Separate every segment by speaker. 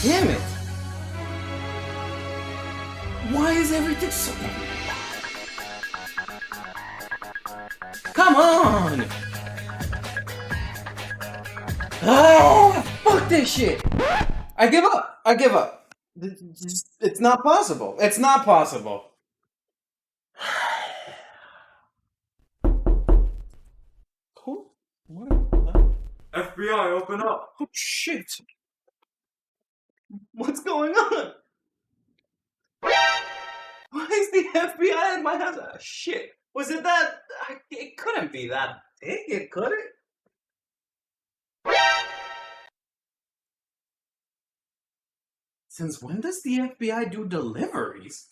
Speaker 1: Damn it! Why is everything so... Come on! Ah, fuck this shit! I give up! I give up! It's not possible. It's not possible. Who? What?
Speaker 2: FBI, open up!
Speaker 1: Oh shit! What's going on? Why is the FBI in my house? Ah, shit. Was it that? It couldn't be that big, it couldn't. Since when does the FBI do deliveries?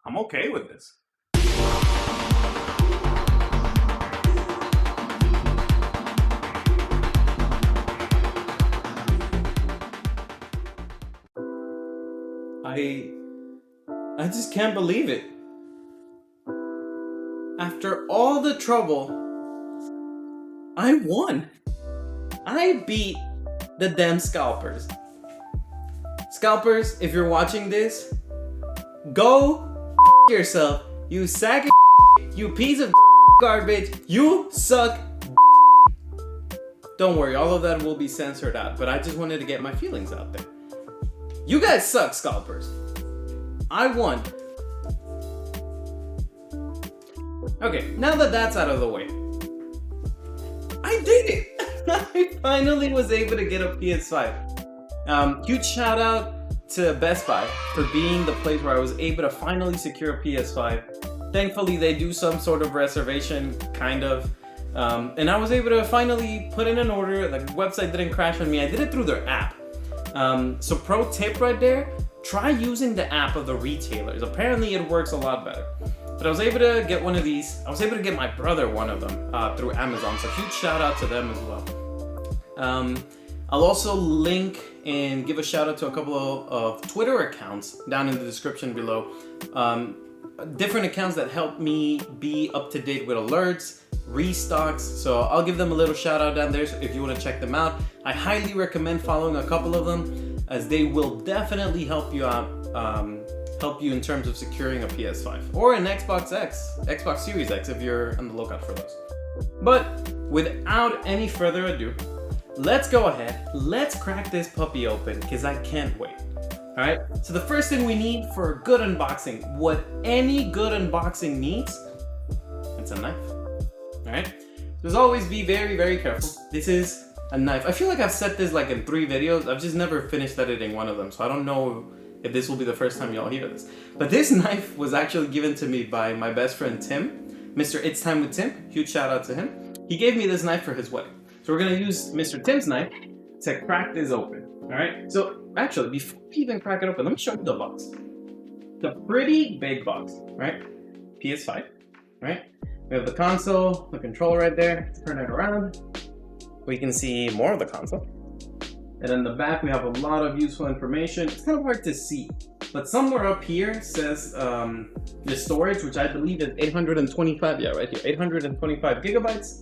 Speaker 1: I'm okay with this. I just can't believe it. After all the trouble, I won. I beat the damn scalpers. Scalpers, if you're watching this, go yourself. You sack of you piece of garbage. You suck. Don't worry, all of that will be censored out, but I just wanted to get my feelings out there. You guys suck, scalpers. I won. Okay, now that that's out of the way, I did it! I finally was able to get a PS5. Huge shout out to Best Buy for being the place where I was able to finally secure a PS5. Thankfully, they do some sort of reservation, kind of. And I was able to finally put in an order. The website didn't crash on me. I did it through their app. So pro tip right there, try using the app of the retailers. Apparently it works a lot better. But I was able to get one of these. I was able to get my brother one of them through Amazon. So huge shout out to them as well. I'll also link and give a shout out to a couple of Twitter accounts down in the description below. Different accounts that help me be up to date with alerts, restocks, so I'll give them a little shout out down there if you want to check them out. I highly recommend following a couple of them, as they will definitely help you out, help you in terms of securing a PS5 or an Xbox Series X if you're on the lookout for those. But without any further ado, let's go ahead, let's crack this puppy open, because I can't wait. Alright, so the first thing we need for a good unboxing, what any good unboxing needs, it's a knife. Alright, so as always, be very, very careful. This is a knife. I feel like I've said this like in 3 videos. I've just never finished editing one of them, so I don't know if this will be the first time y'all hear this. But this knife was actually given to me by my best friend Tim, Mr. It's Time with Tim. Huge shout out to him. He gave me this knife for his wedding. So we're gonna use Mr. Tim's knife to crack this open. Alright, so actually, before we even crack it open, let me show you the box. It's a pretty big box, right? PS5, right? We have the console, the controller right there. Let's turn it around. We can see more of the console. And in the back, we have a lot of useful information. It's kind of hard to see, but somewhere up here says the storage, which I believe is 825, yeah, right here, 825 gigabytes.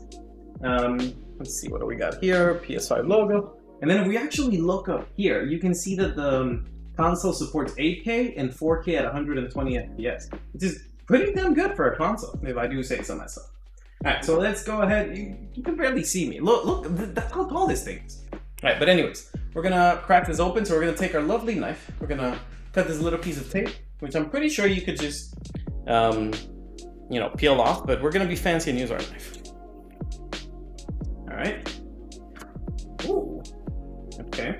Speaker 1: Let's see, what do we got here? PS5 logo. And then if we actually look up here, you can see that the console supports 8K and 4K at 120 FPS, which is pretty damn good for a console, if I do say so myself. All right, so let's go ahead. You can barely see me. Look, that's how tall this thing is. All right, but anyways, we're gonna crack this open. So we're gonna take our lovely knife. We're gonna cut this little piece of tape, which I'm pretty sure you could just, you know, peel off, but we're gonna be fancy and use our knife. All right. Ooh. Okay.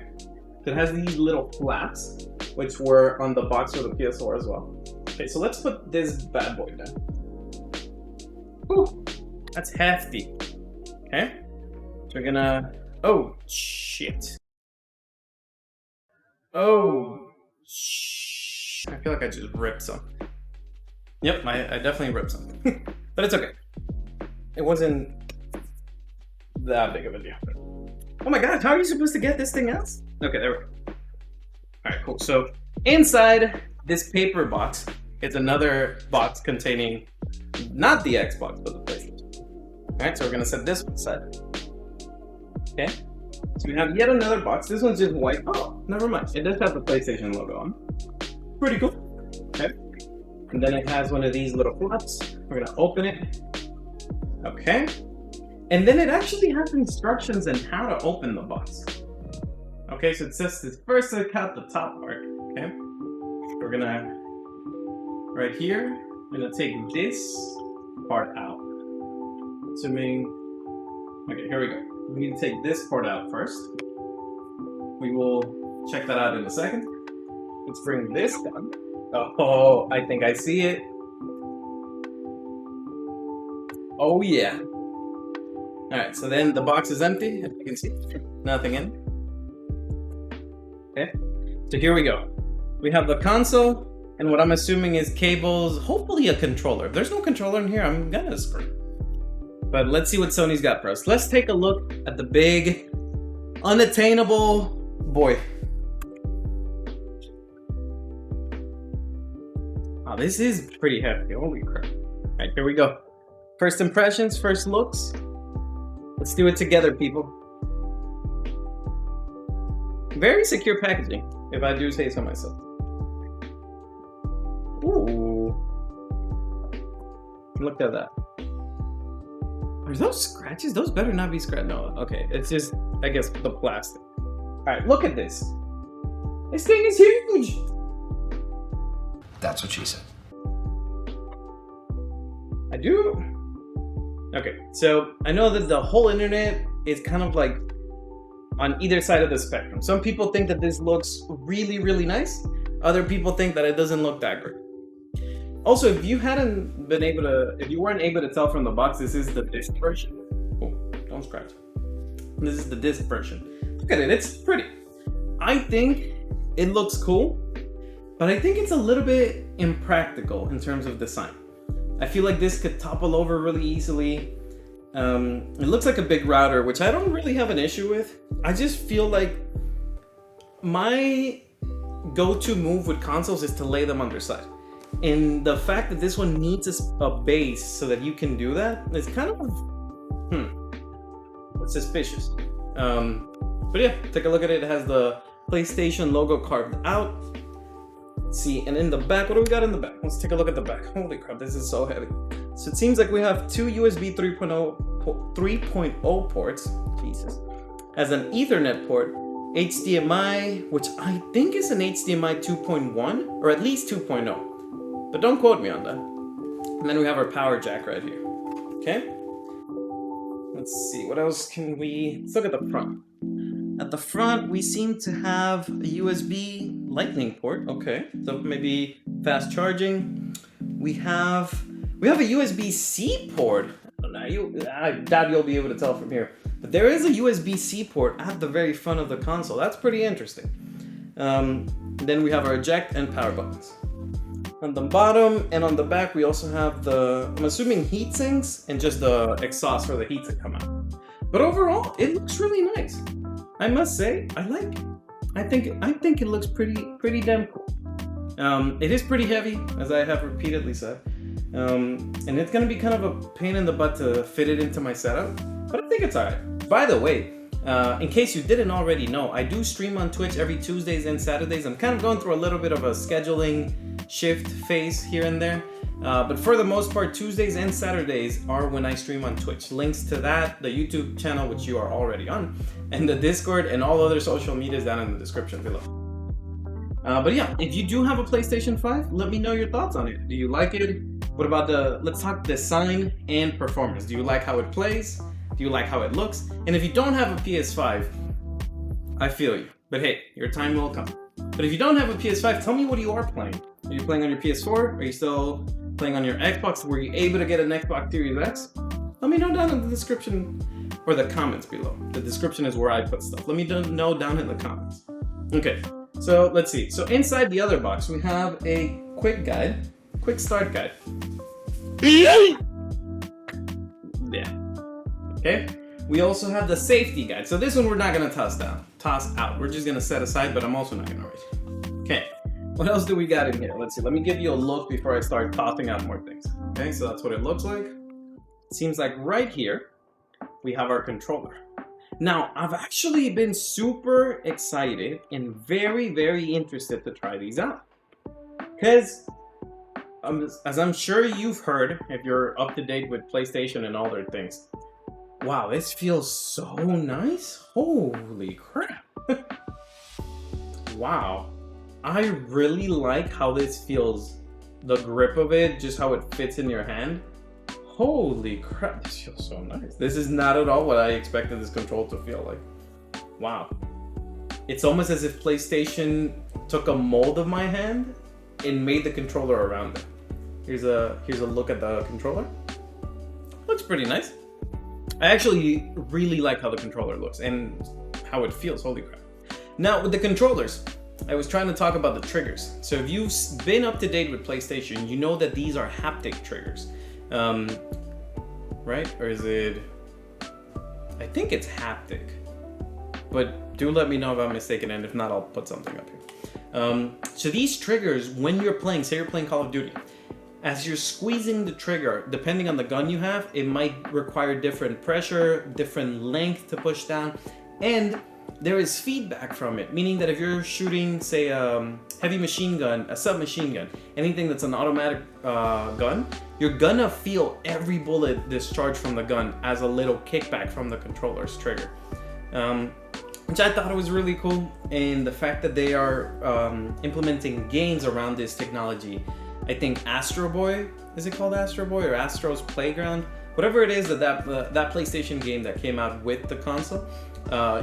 Speaker 1: So it has these little flaps, which were on the box for the PS4 as well. Okay, so let's put this bad boy down. Ooh, that's hefty. Okay. So we're gonna, oh, shit. Oh, I feel like I just ripped some. Yep, I definitely ripped some. But it's okay. It wasn't that big of a deal. Oh my god, how are you supposed to get this thing out? Okay, there we go. Alright, cool. So inside this paper box is another box containing not the Xbox, but the PlayStation. All right, so we're gonna set this one aside. Okay, so we have yet another box. This one's just white. Oh, never mind. It does have the PlayStation logo on. Pretty cool. Okay, and then it has one of these little flaps. We're gonna open it. Okay, and then it actually has instructions on how to open the box. Okay, so it says this first take out the top part. Okay, we're gonna right here. I'm gonna take this part out. Assuming, okay, here we go. We need to take this part out first. We will check that out in a second. Let's bring this down. Oh, I think I see it. Oh yeah. All right, so then the box is empty. As you can see, nothing in. Okay, so here we go. We have the console, and what I'm assuming is cables, hopefully a controller. If there's no controller in here, I'm gonna scream. But let's see what Sony's got for us. Let's take a look at the big, unattainable boy. Oh, this is pretty hefty. Holy crap. All right, here we go. First impressions, first looks. Let's do it together, people. Very secure packaging, if I do say so myself. Ooh. Look at that. Are those scratches? Those better not be scratched. No, okay. It's just, I guess, the plastic. All right, look at this. This thing is huge.
Speaker 3: That's what she said.
Speaker 1: I do. Okay, so I know that the whole internet is kind of like on either side of the spectrum. Some people think that this looks really, really nice. Other people think that it doesn't look that great. Also, if you weren't able to tell from the box, this is the disc version. Oh, don't scratch. This is the disc version. Look at it, it's pretty. I think it looks cool, but I think it's a little bit impractical in terms of design. I feel like this could topple over really easily. It looks like a big router, which I don't really have an issue with. I just feel like my go-to move with consoles is to lay them underside. And the fact that this one needs a base so that you can do that is kind of suspicious. But yeah, take a look at it. It has the PlayStation logo carved out. Let's see, and in the back, what do we got in the back? Let's take a look at the back. Holy crap, this is so heavy. So it seems like we have two USB 3.0 ports. Jesus. As an Ethernet port, HDMI, which I think is an HDMI 2.1 or at least 2.0. But don't quote me on that. And then we have our power jack right here. Okay? Let's see, what else can we... Let's look at the front. At the front, we seem to have a USB lightning port. Okay, so maybe fast charging. We have a USB-C port. I doubt you'll be able to tell from here. But there is a USB-C port at the very front of the console. That's pretty interesting. Then we have our eject and power buttons. On the bottom and on the back, we also have I'm assuming heat sinks and just the exhaust for the heat to come out. But overall, it looks really nice. I must say, I like it. I think it looks pretty damn cool. It is pretty heavy, as I have repeatedly said. And it's gonna be kind of a pain in the butt to fit it into my setup, but I think it's alright. By the way, in case you didn't already know, I do stream on Twitch every Tuesdays and Saturdays. I'm kind of going through a little bit of a scheduling shift phase here and there. But for the most part, Tuesdays and Saturdays are when I stream on Twitch. Links to that, the YouTube channel, which you are already on, and the Discord and all other social medias down in the description below. But yeah, if you do have a PlayStation 5, let me know your thoughts on it. Do you like it? What about let's talk design and performance. Do you like how it plays? Do you like how it looks? And if you don't have a PS5, I feel you. But hey, your time will come. But if you don't have a PS5, tell me what you are playing. Are you playing on your PS4? Are you still playing on your Xbox? Were you able to get an Xbox Series X? Let me know down in the description or the comments below. The description is where I put stuff. Let me know down in the comments. Okay, so let's see. So inside the other box, we have a quick start guide. Yeah. Okay. We also have the safety guide. So this one we're not gonna toss out. We're just gonna set aside, but I'm also not gonna read it. Okay. What else do we got in here? Let's see. Let me give you a look before I start tossing out more things. Okay, so that's what it looks like. It seems like right here, we have our controller. Now, I've actually been super excited and very, very interested to try these out. Because, as I'm sure you've heard, if you're up to date with PlayStation and all their things, wow, this feels so nice. Holy crap. Wow. I really like how this feels. The grip of it, just how it fits in your hand. Holy crap, this feels so nice. This is not at all what I expected this control to feel like. Wow. It's almost as if PlayStation took a mold of my hand and made the controller around it. Here's a look at the controller. Looks pretty nice. I actually really like how the controller looks and how it feels. Holy crap. Now, with the controllers, I was trying to talk about the triggers. So if you've been up to date with PlayStation, you know that these are haptic triggers. Right? Or is it... I think it's haptic. But do let me know if I'm mistaken, and if not, I'll put something up here. So these triggers, when you're playing, say you're playing Call of Duty, as you're squeezing the trigger, depending on the gun you have, it might require different pressure, different length to push down, and there is feedback from it, meaning that if you're shooting, say, a heavy machine gun, a submachine gun, anything that's an automatic gun, you're gonna feel every bullet discharge from the gun as a little kickback from the controller's trigger. Which I thought was really cool, and the fact that they are implementing games around this technology. I think Astro Boy, is it called Astro Boy or Astro's Playground? Whatever it is, that PlayStation game that came out with the console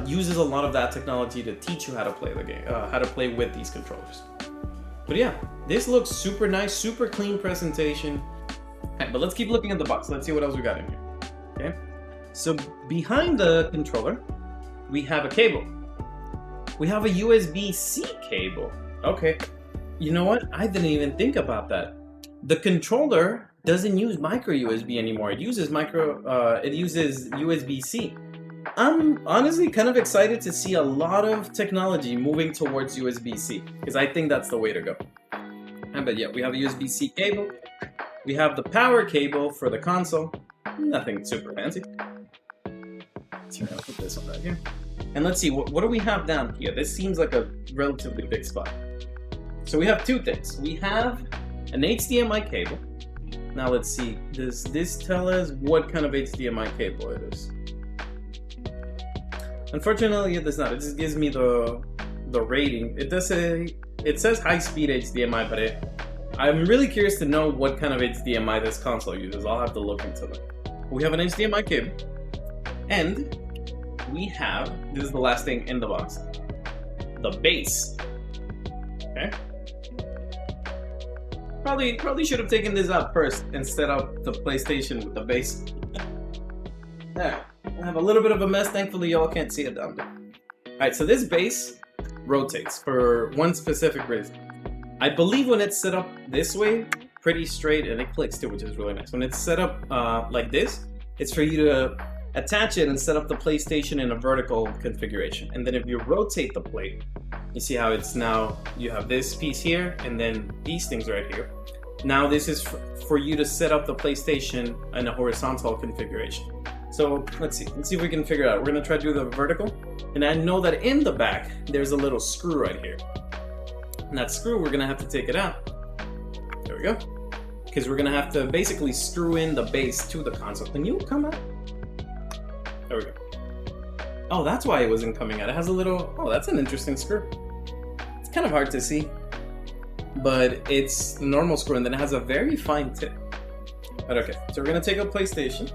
Speaker 1: uses a lot of that technology to teach you how to play the game, how to play with these controllers. But yeah, this looks super nice, super clean presentation. Right, but let's keep looking at the box. Let's see what else we got in here. Okay, so behind the controller, we have a cable. We have a USB-C cable. Okay. You know what? I didn't even think about that. The controller doesn't use micro USB anymore. It uses USB-C. I'm honestly kind of excited to see a lot of technology moving towards USB-C, because I think that's the way to go. But yeah, we have a USB-C cable. We have the power cable for the console. Nothing super fancy. So I'll put this one right here. And let's see, what do we have down here? This seems like a relatively big spot. So we have two things. We have an HDMI cable. Now let's see, does this tell us what kind of HDMI cable it is? Unfortunately, it does not. It just gives me the rating. It does say, it says high-speed HDMI, but I'm really curious to know what kind of HDMI this console uses. I'll have to look into that. We have an HDMI cable, and we have, this is the last thing in the box, the base. Okay. Probably should have taken this out first and set up the PlayStation with the base. There. I have a little bit of a mess. Thankfully, y'all can't see it down there. Alright, so this base rotates for one specific reason. I believe when it's set up this way, pretty straight, and it clicks too, which is really nice. When it's set up like this, it's for you to attach it and set up the PlayStation in a vertical configuration. And then if you rotate the plate, you see how it's now, you have this piece here, and then these things right here. Now this is for you to set up the PlayStation in a horizontal configuration. So let's see if we can figure it out. We're gonna try to do the vertical. And I know that in the back, there's a little screw right here. And that screw, we're gonna have to take it out. There we go. Because we're gonna have to basically screw in the base to the console. Can you come out? There we go. Oh, that's why it wasn't coming out. It has a little, oh, that's an interesting screw. It's kind of hard to see, but it's the normal screw, and then it has a very fine tip. But okay, so we're gonna take a PlayStation,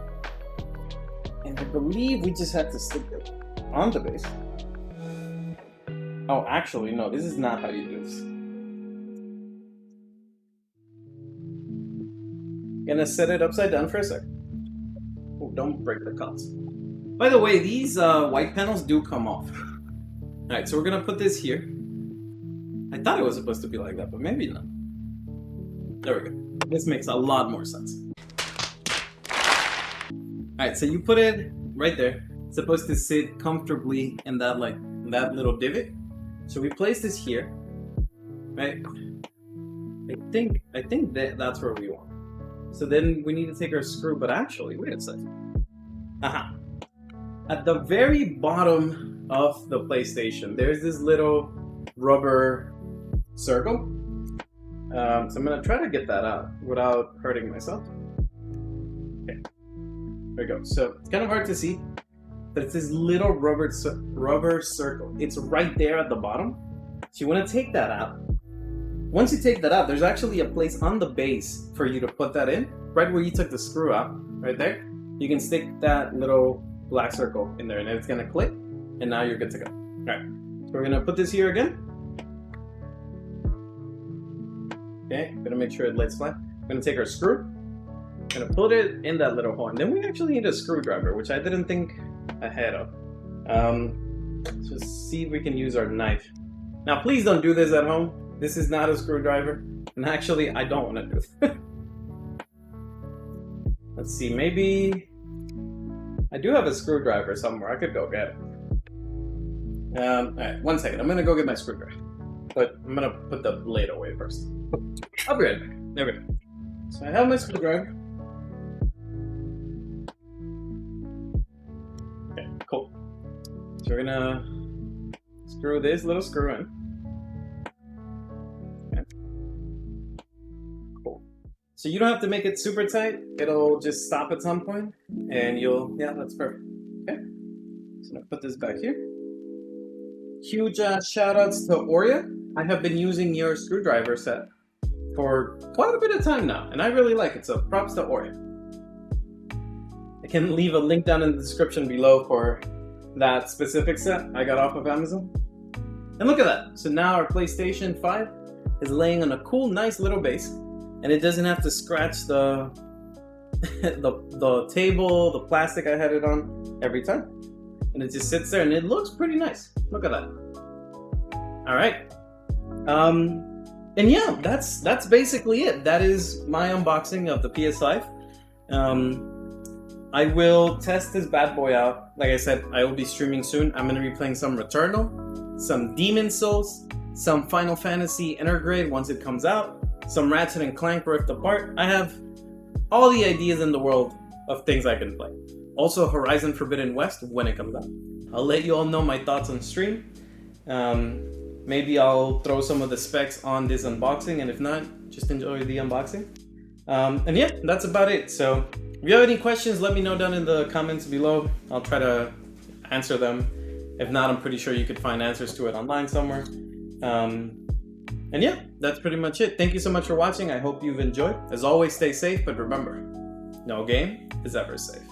Speaker 1: and I believe we just have to stick it on the base. Oh, actually, no, this is not how you do this. Gonna set it upside down for a sec. Oh, don't break the console. By the way, these white panels do come off. Alright, so we're gonna put this here. I thought it was supposed to be like that, but maybe not. There we go. This makes a lot more sense. Alright, so you put it right there. It's supposed to sit comfortably in that, like, that little divot. So we place this here, right? I think that's where we want. So then we need to take our screw, but actually, wait a second. Aha. At the very bottom of the PlayStation, there's this little rubber circle. So I'm gonna try to get that out without hurting myself. Okay, there we go. So it's kind of hard to see, but it's this little rubber circle. It's right there at the bottom. So you want to take that out. Once you take that out, there's actually a place on the base for you to put that in, right where you took the screw out, right there. You can stick that little black circle in there, and it's gonna click, and now you're good to go. All right, so we're gonna put this here again. Okay, gonna make sure it lays flat. I'm gonna take our screw, gonna put it in that little hole, and then we actually need a screwdriver, which I didn't think ahead of. Just see if we can use our knife. Now, please don't do this at home. This is not a screwdriver, and actually, I don't want to do this. Let's see, maybe I do have a screwdriver somewhere. I could go get it. All right, 1 second. I'm gonna go get my screwdriver, but I'm gonna put the blade away first. I'll be right back. There we go. So I have my screwdriver. Okay, cool. So we're gonna screw this little screw in. Okay. Cool. So you don't have to make it super tight. It'll just stop at some point, and you'll, yeah, that's perfect. Okay. So I'm gonna put this back here. Huge shout outs to Oria. I have been using your screwdriver set for quite a bit of time now, and I really like it, so props to Oria. I can leave a link down in the description below for that specific set I got off of Amazon. And look at that. So now our PlayStation 5 is laying on a cool, nice little base, and it doesn't have to scratch the the table, the plastic I had it on every time. And it just sits there, and it looks pretty nice. Look at that. All right. And yeah, that's basically it. That is my unboxing of the PS5. I will test this bad boy out. Like I said, I will be streaming soon. I'm going to be playing some Returnal, some Demon Souls, some Final Fantasy Intergrade once it comes out, some Ratchet and Clank Rift Apart. I have all the ideas in the world of things I can play. Also, Horizon Forbidden West when it comes out. I'll let you all know my thoughts on stream. Maybe I'll throw some of the specs on this unboxing, and if not, just enjoy the unboxing. And yeah, that's about it. So if you have any questions, let me know down in the comments below. I'll try to answer them. If not, I'm pretty sure you could find answers to it online somewhere. And yeah, that's pretty much it. Thank you so much for watching. I hope you've enjoyed. As always, stay safe, but remember, no game is ever safe.